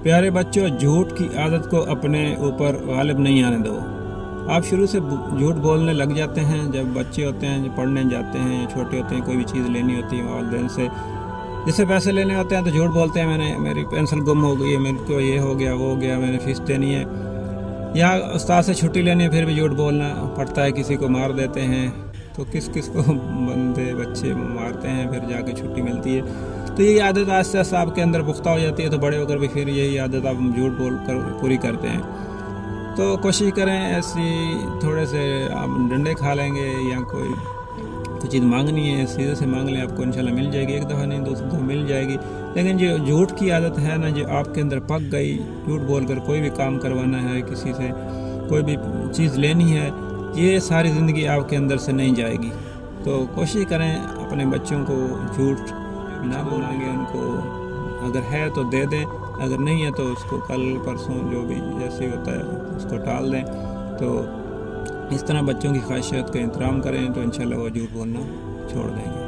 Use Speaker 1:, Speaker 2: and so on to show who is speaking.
Speaker 1: پیارے بچوں، جھوٹ کی عادت کو اپنے اوپر غالب نہیں آنے دو۔ آپ شروع سے جھوٹ بولنے لگ جاتے ہیں۔ جب بچے ہوتے ہیں، جب پڑھنے جاتے ہیں، چھوٹے ہوتے ہیں، کوئی بھی چیز لینی ہوتی ہے والدین سے، جس سے پیسے لینے ہوتے ہیں تو جھوٹ بولتے ہیں، میری پینسل گم ہو گئی ہے، میرے کو یہ ہو گیا وہ ہو گیا، میں نے فیس دینی ہے، یا استاد سے چھٹی لینی ہے، پھر بھی جھوٹ بولنا پڑتا ہے، کسی کو مار دیتے ہیں۔ تو کس کو بچے مارتے ہیں، پھر جا کے چھٹی ملتی ہے۔ تو یہی عادت آہستہ آہستہ آپ کے اندر پختہ ہو جاتی ہے، تو بڑے ہو کر بھی پھر یہی عادت آپ جھوٹ بول کر پوری کرتے ہیں۔ تو کوشش کریں ایسی تھوڑے سے آپ ڈنڈے کھا لیں گے، یا کوئی چیز مانگنی ہے سیدھے سے مانگ لیں، آپ کو انشاءاللہ مل جائے گی، ایک دفعہ نہیں دوسری دفعہ مل جائے گی۔ لیکن جو جھوٹ کی عادت ہے نا، جو آپ کے اندر پک گئی، جھوٹ بول کر کوئی بھی کام کروانا ہے، کسی سے کوئی بھی چیز لینی ہے، یہ ساری زندگی آپ کے اندر سے نہیں جائے گی۔ تو کوشش کریں اپنے بچوں کو جھوٹ نہ بولیں گے، ان کو اگر ہے تو دے دیں، اگر نہیں ہے تو اس کو کل پرسوں جو بھی جیسے ہوتا ہے اس کو ٹال دیں۔ تو اس طرح بچوں کی خواہشات کا احترام کریں تو انشاءاللہ وہ جھوٹ بولنا چھوڑ دیں گے۔